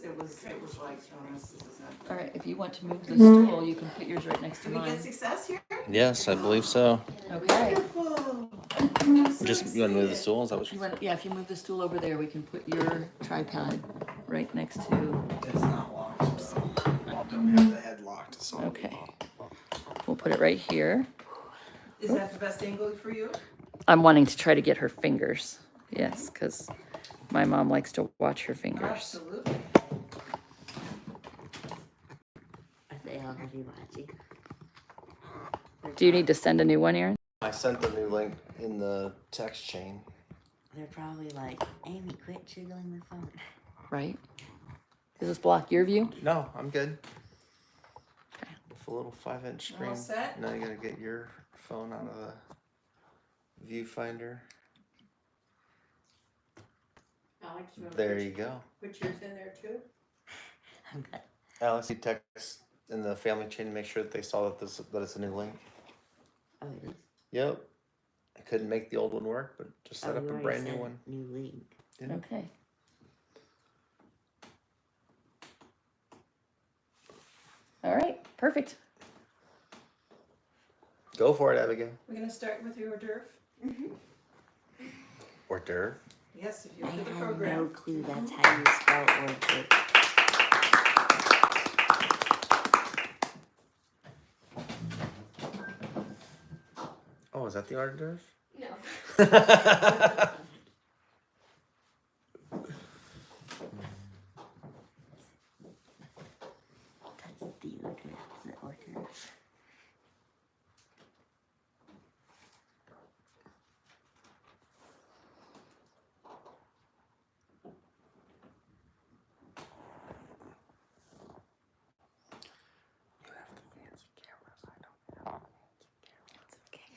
it was like, oh, this is not. All right, if you want to move the stool, you can put yours right next to Did we mine. get success here? Yes, I believe so. Okay. Wonderful. I'm so Just you want to move the excited. stool? Is that what You you? want, yeah, if you move the stool over there, we can put your tripod right next to. It's not locked, so I don't have the head locked. So Okay. We'll put it right here. Is that the best angle for you? I'm wanting to try to get her fingers. Yes, because my mom likes to watch her fingers. Absolutely. Are they already watching? Do you need to send a new one, Aaron? I sent the new link in the text chain. They're probably like, Amy, quit jiggling the phone. Right? Does this block your view? No, I'm good. Okay. With a little 5-inch screen. All set? Now you gotta get your phone out of the viewfinder. Alex, you want There you go. put yours in there too? I'm good. Alex, you text in the family chain to make sure that they saw that that it's a new link. Oh, it is? Yep. I couldn't make the old one work, but just set Oh, up you a already brand new sent one. New link. Yeah. Okay. All right, perfect. Go for it, Abigail. We're gonna start with your hors d'oeuvre. Hors d'oeuvre. Yes, if you I look at the had no program. clue that's how you spell orchid. Oh, is that the hors d'oeuvre? No. That's the orchid. It's the orchid. You have the fancy cameras. I don't have the fancy cameras. It's okay.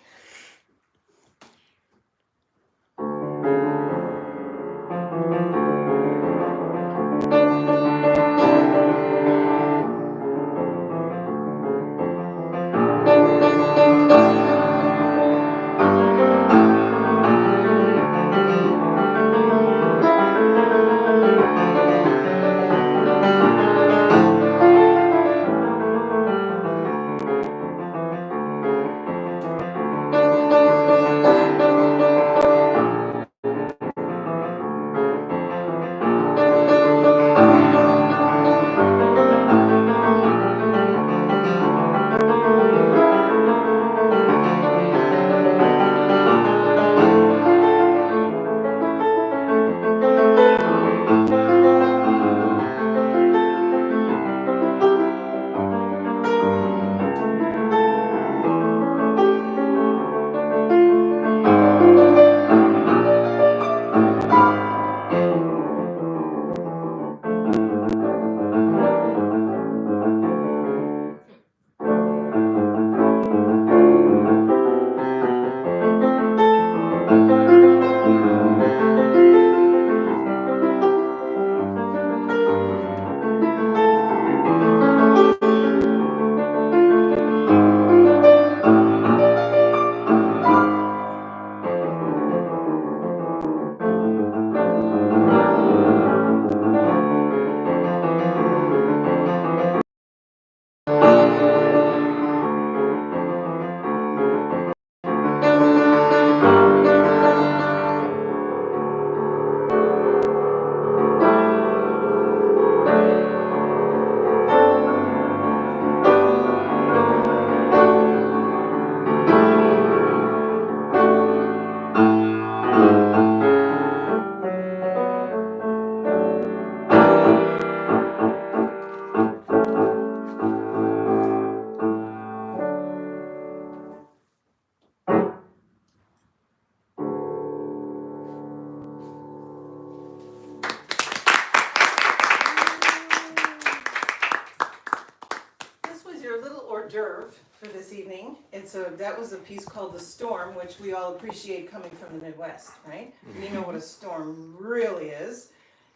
This was your little hors d'oeuvre for this evening. And so that was a piece called The Storm, which we all appreciate coming from the Midwest, right? We know what a storm really is.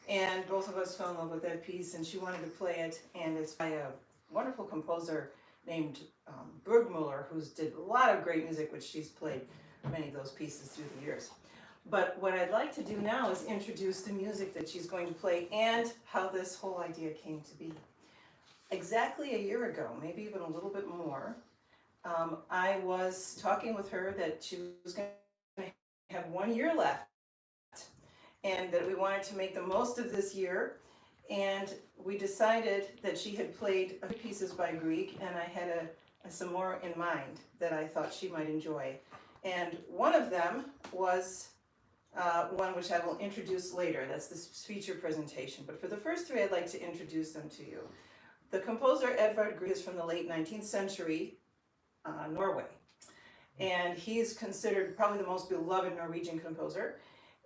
And both of us fell in love with that piece, and she wanted to play it. And it's by a wonderful composer named Bergmuller, who's did a lot of great music, which she's played many of those pieces through the years. But what I'd like to do now is introduce the music that she's going to play and how this whole idea came to be. Exactly a year ago, maybe even a little bit more, I was talking with her that she was going to have 1 year left and that we wanted to make the most of this year. And we decided that she had played a few pieces by Grieg, and I had some more in mind that I thought she might enjoy. And one of them was one which I will introduce later. That's this feature presentation. But for the first three, I'd like to introduce them to you. The composer Edvard Grieg is from the late 19th century, Norway. And he's considered probably the most beloved Norwegian composer.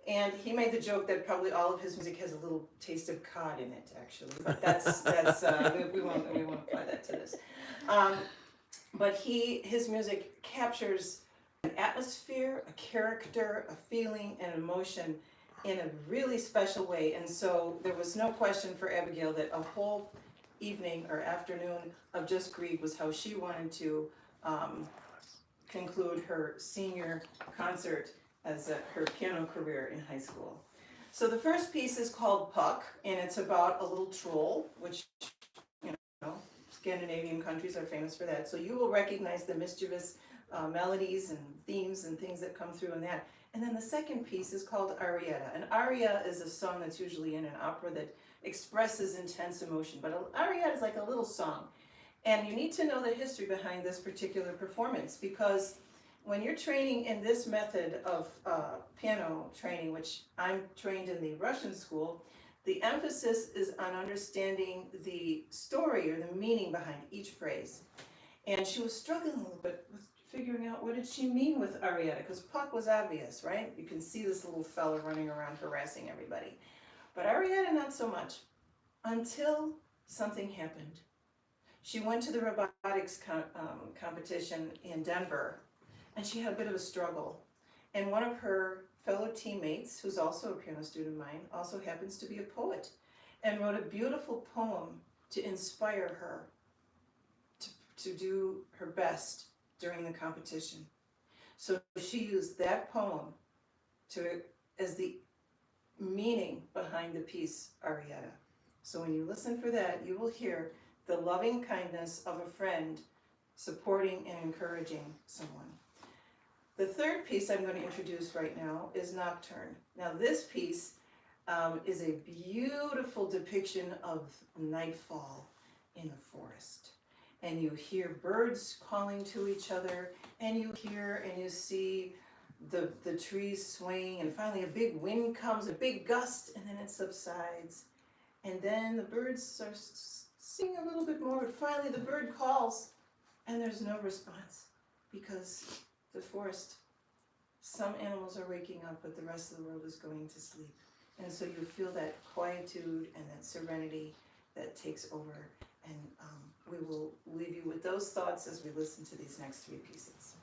And he made the joke that probably all of his music has a little taste of cod in it, actually. But we won't apply that to this. But his music captures an atmosphere, a character, a feeling, and emotion in a really special way. And so there was no question for Abigail that a whole evening or afternoon of just Grieg was how she wanted to conclude her senior concert as her piano career in high school. So the first piece is called Puck, and it's about a little troll, which, you know, Scandinavian countries are famous for that. So you will recognize the mischievous melodies and themes and things that come through in that. And then the second piece is called Arietta. An aria is a song that's usually in an opera that expresses intense emotion, but an arietta is like a little song. And you need to know the history behind this particular performance, because when you're training in this method of piano training, which I'm trained in the Russian school, the emphasis is on understanding the story or the meaning behind each phrase. And she was struggling a little bit with figuring out what did she mean with Arietta, because Puck was obvious, right? You can see this little fella running around harassing everybody. But Arietta, not so much, until something happened. She went to the robotics competition in Denver, and she had a bit of a struggle. And one of her fellow teammates, who's also a piano student of mine, also happens to be a poet, and wrote a beautiful poem to inspire her to do her best during the competition. So she used that poem as the meaning behind the piece Arietta. So when you listen for that, you will hear the loving kindness of a friend supporting and encouraging someone. The third piece I'm going to introduce right now is Nocturne. Now this piece is a beautiful depiction of nightfall in the forest. And you hear birds calling to each other, and you hear and you see the trees swaying, and finally a big wind comes, a big gust, and then it subsides. And then the birds are singing a little bit more, but finally the bird calls, and there's no response, because the forest, some animals are waking up, but the rest of the world is going to sleep. And so you feel that quietude and that serenity that takes over. And we will leave you with those thoughts as we listen to these next three pieces.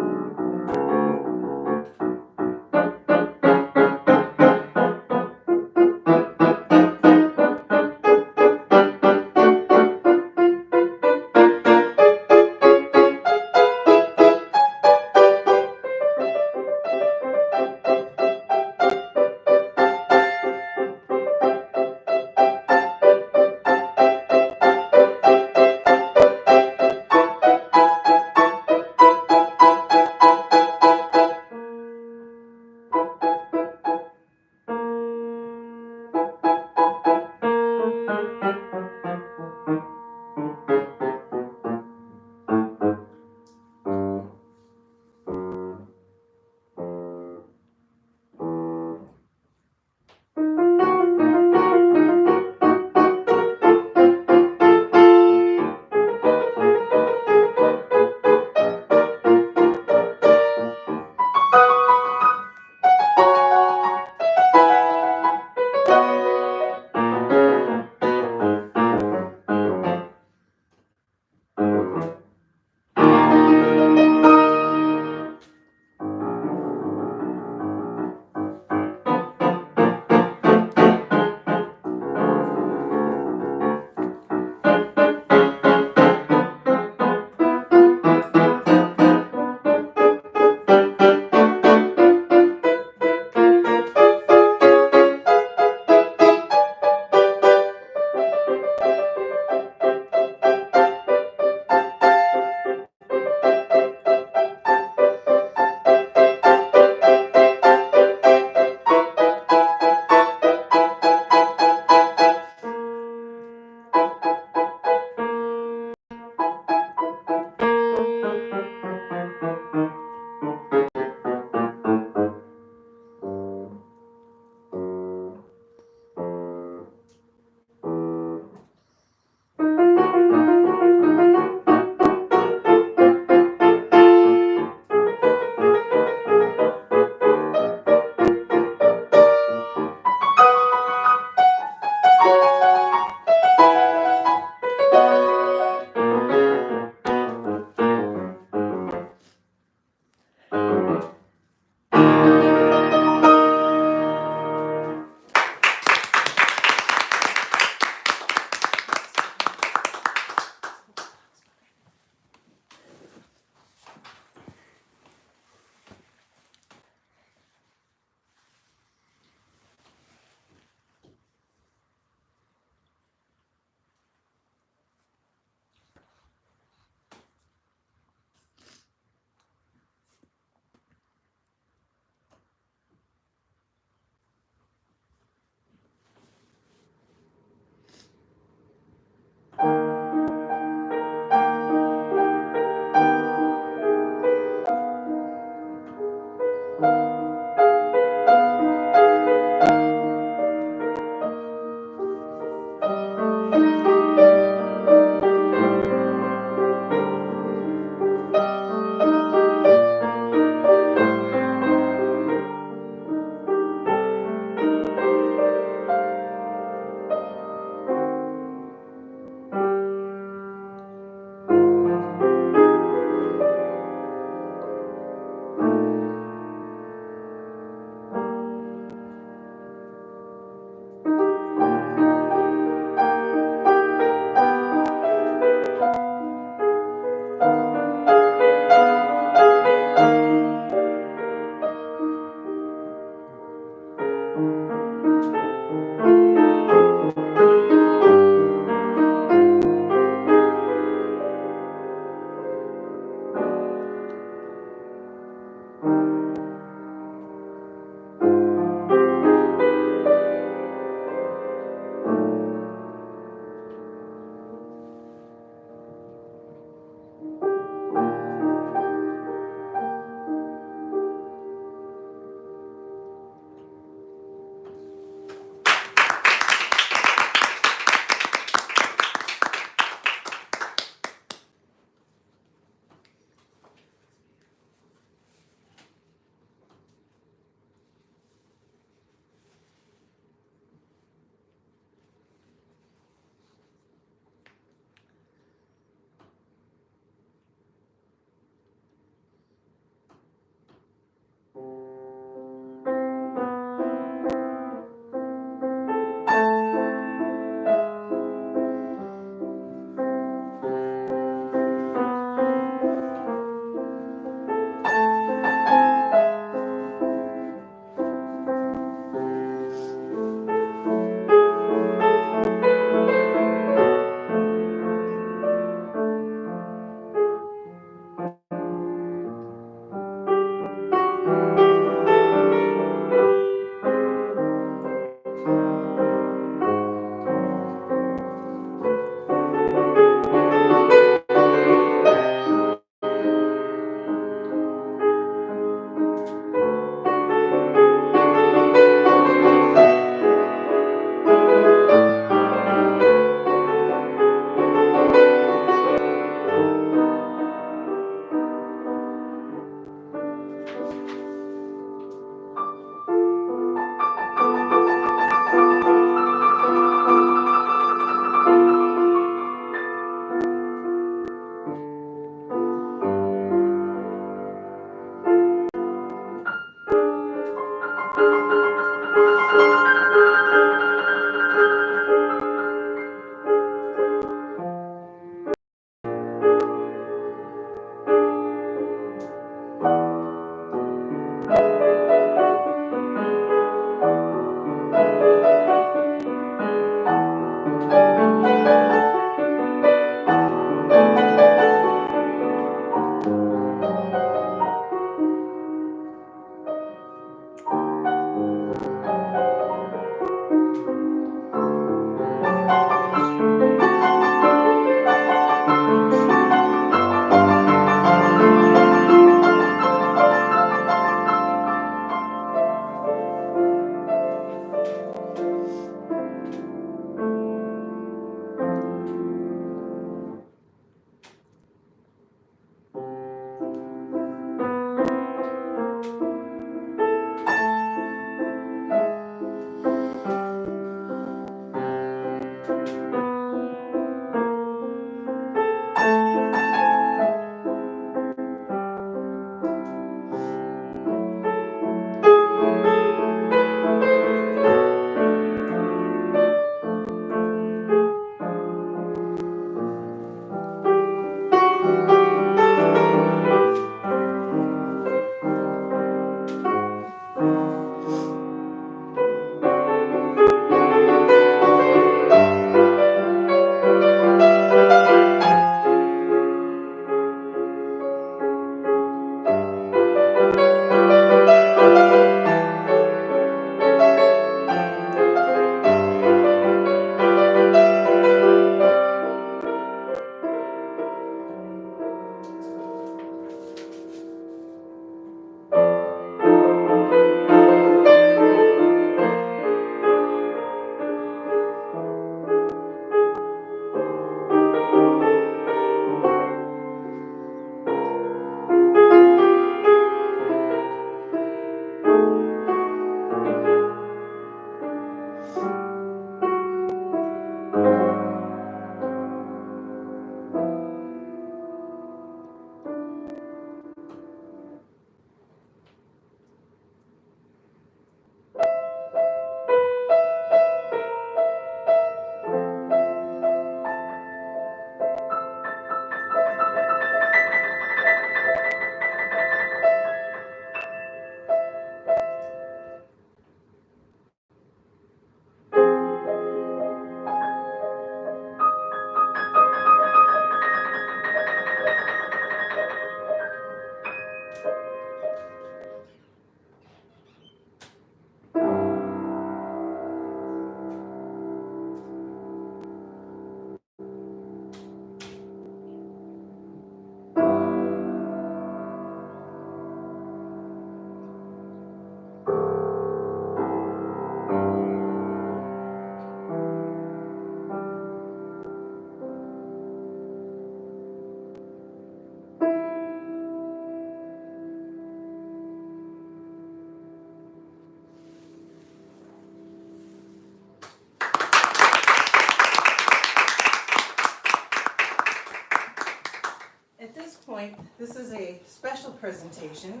this is a special presentation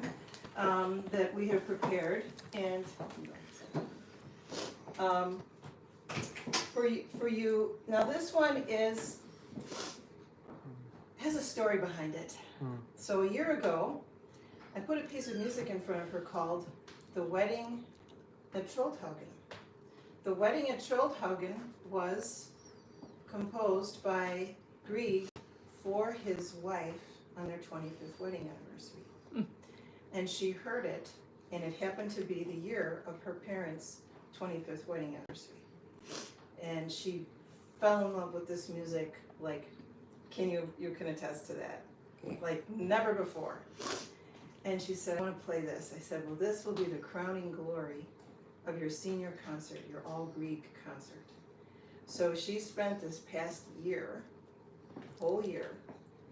that we have prepared, and for you. Now this one has a story behind it. So a year ago, I put a piece of music in front of her called "The Wedding at Troldhaugen." The Wedding at Troldhaugen was composed by Grieg for his wife on their 25th wedding anniversary. And she heard it, and it happened to be the year of her parents' 25th wedding anniversary. And she fell in love with this music, like, you can attest to that, like never before. And she said, I want to play this. I said, well, this will be the crowning glory of your senior concert, your all Grieg concert. So she spent this past year, whole year,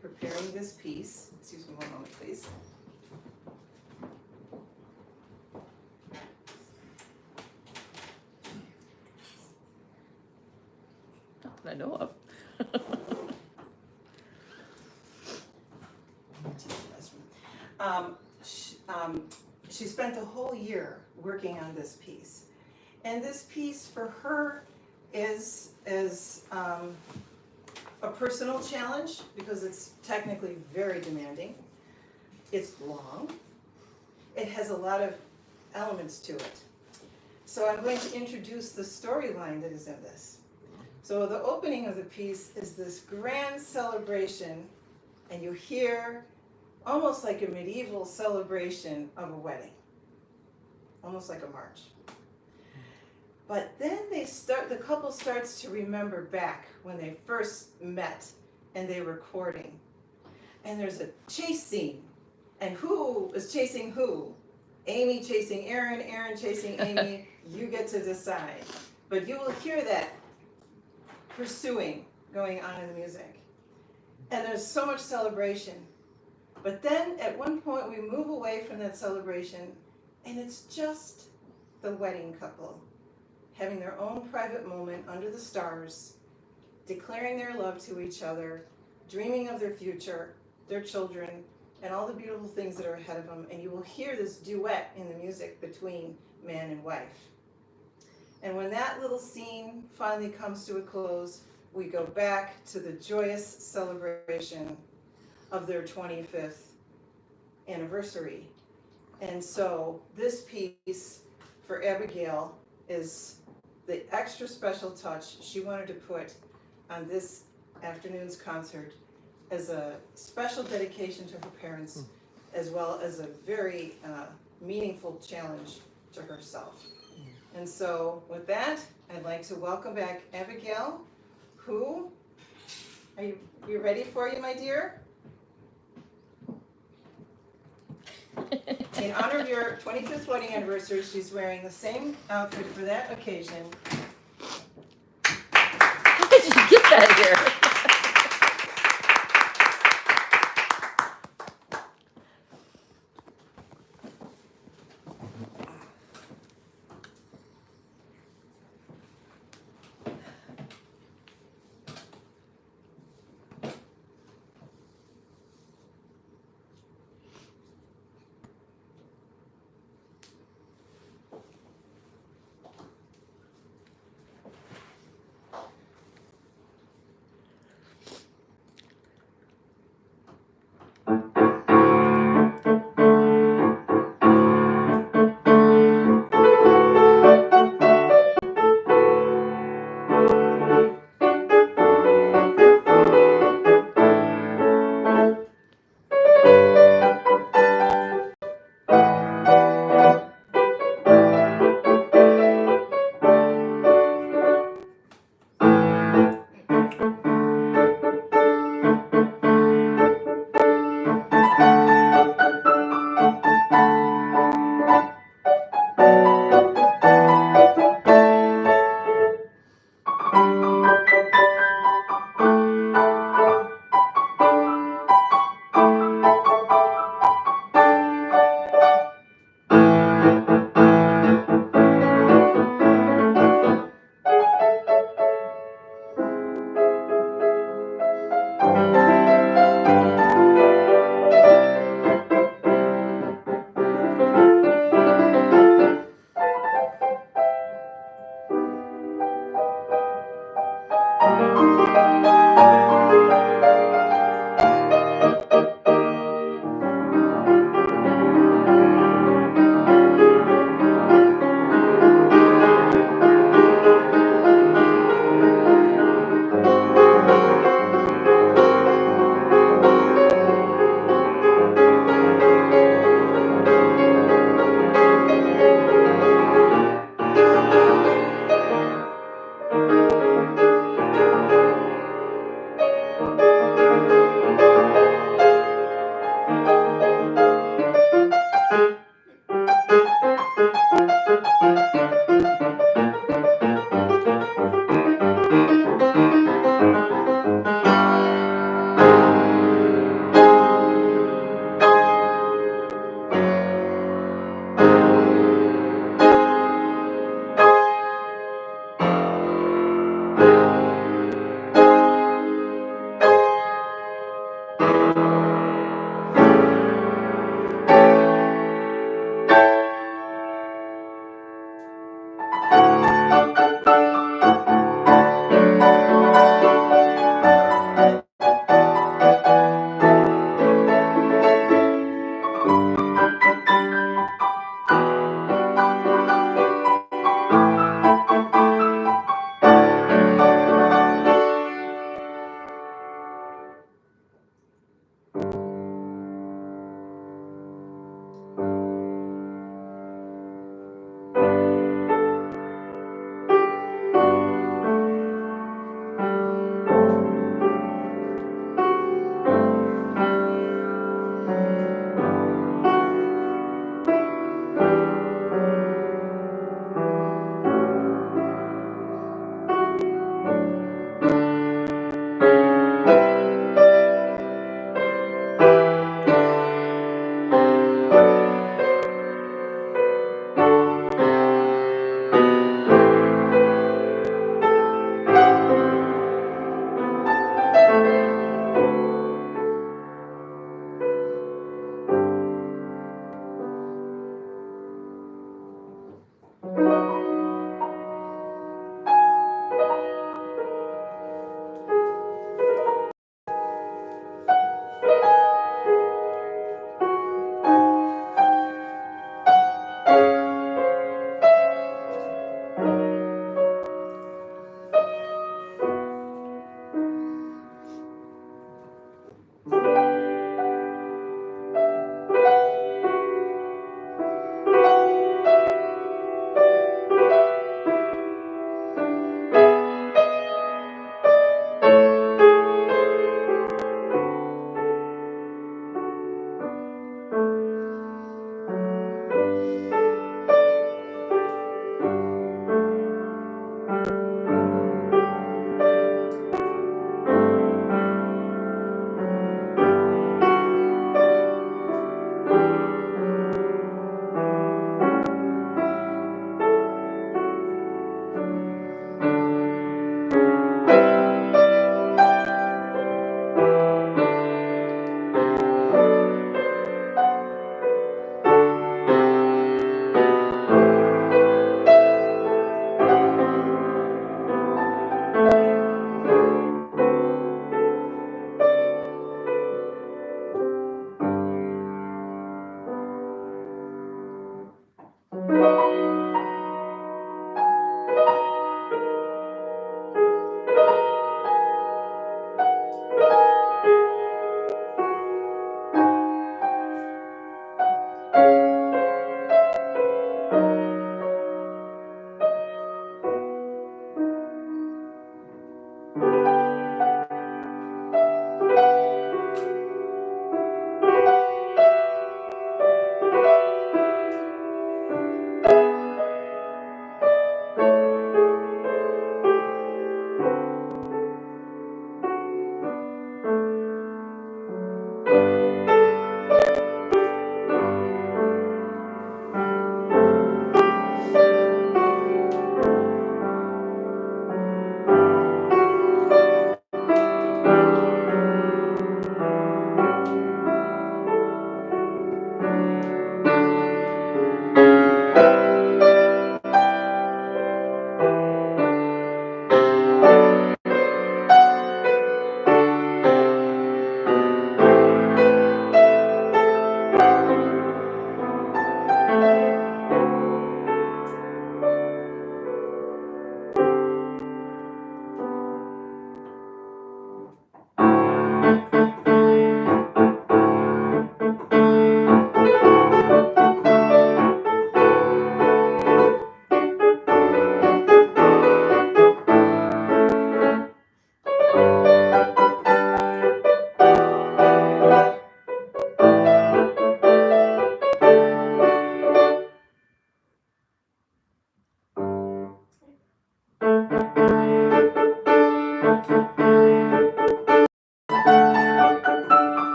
preparing this piece. Excuse me one moment, please. Not that I know of. She spent the whole year working on this piece. And this piece for her is a personal challenge because it's technically very demanding. It's long. It has a lot of elements to it. So I'm going to introduce the storyline that is in this. So the opening of the piece is this grand celebration, and you hear almost like a medieval celebration of a wedding, almost like a march. But then the couple starts to remember back when they first met and they were courting. And there's a chase scene. And who is chasing who? Amy chasing Aaron, Aaron chasing Amy. You get to decide. But you will hear that pursuing going on in the music. And there's so much celebration. But then at one point we move away from that celebration, and it's just the wedding couple having their own private moment under the stars, declaring their love to each other, dreaming of their future, their children, and all the beautiful things that are ahead of them. And you will hear this duet in the music between man and wife. And when that little scene finally comes to a close, we go back to the joyous celebration of their 25th anniversary. And so this piece for Abigail is the extra special touch she wanted to put on this afternoon's concert as a special dedication to her parents, as well as a very meaningful challenge to herself. And so with that, I'd like to welcome back Abigail, who, are you ready for you, my dear? In honor of your 25th wedding anniversary, she's wearing the same outfit for that occasion. How did you get that here?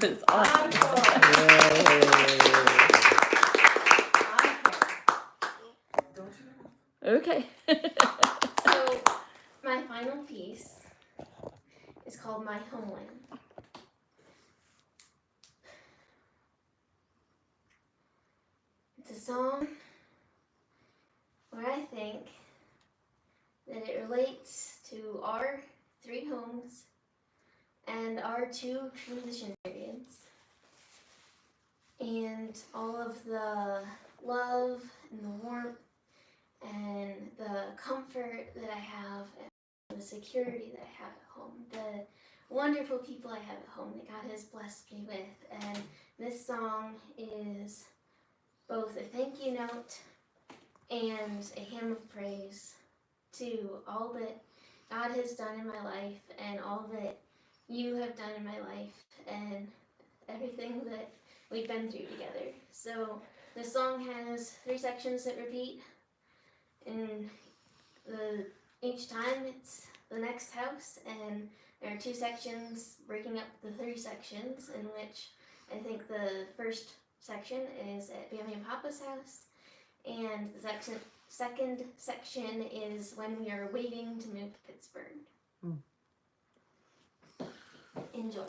was awesome. Okay. So, my final piece is called My Homeland. It's a song where I think that it relates to our 3 homes and our 2 transition periods, and all of the love and the warmth and the comfort that I have and the security that I have at home, the wonderful people I have at home that God has blessed me with. And this song is both a thank you note and a hymn of praise to all that God has done in my life and all that you have done in my life and everything that we've been through together. So this song has 3 sections that repeat, and each time it's the next house, and there are 2 sections breaking up the 3 sections, in which I think the first section is at Mammy and Papa's house, and the second section is when we are waiting to move to Pittsburgh. Enjoy.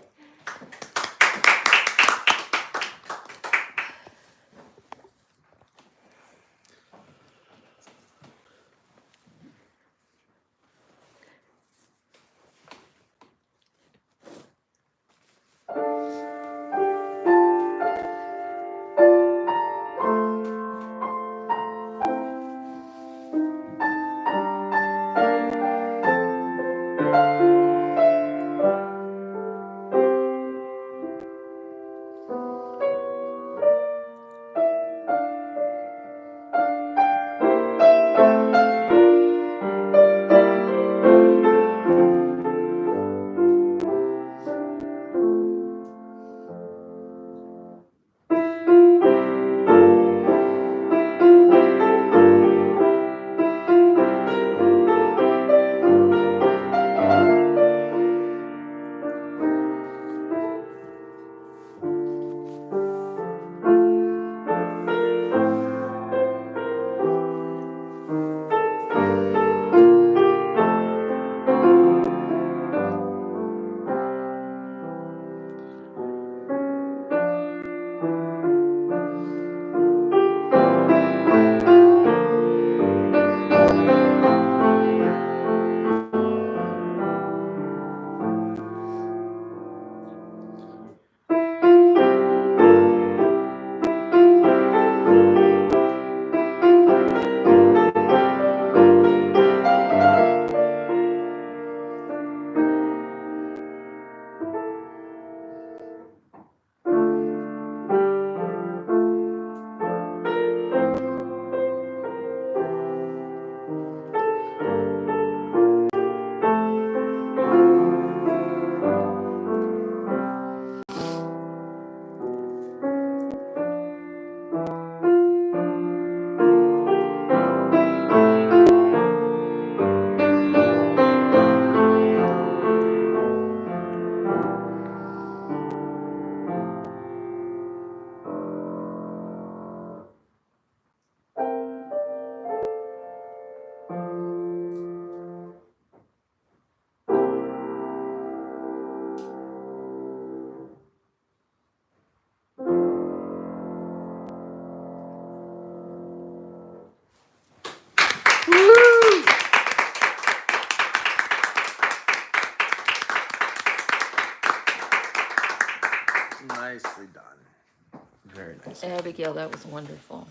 Nicely done. Very nice. Abigail, that was wonderful.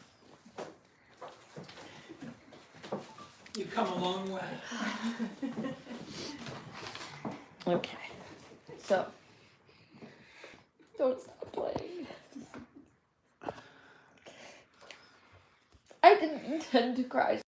You come a long way. Okay. So, don't stop playing. I didn't intend to cry.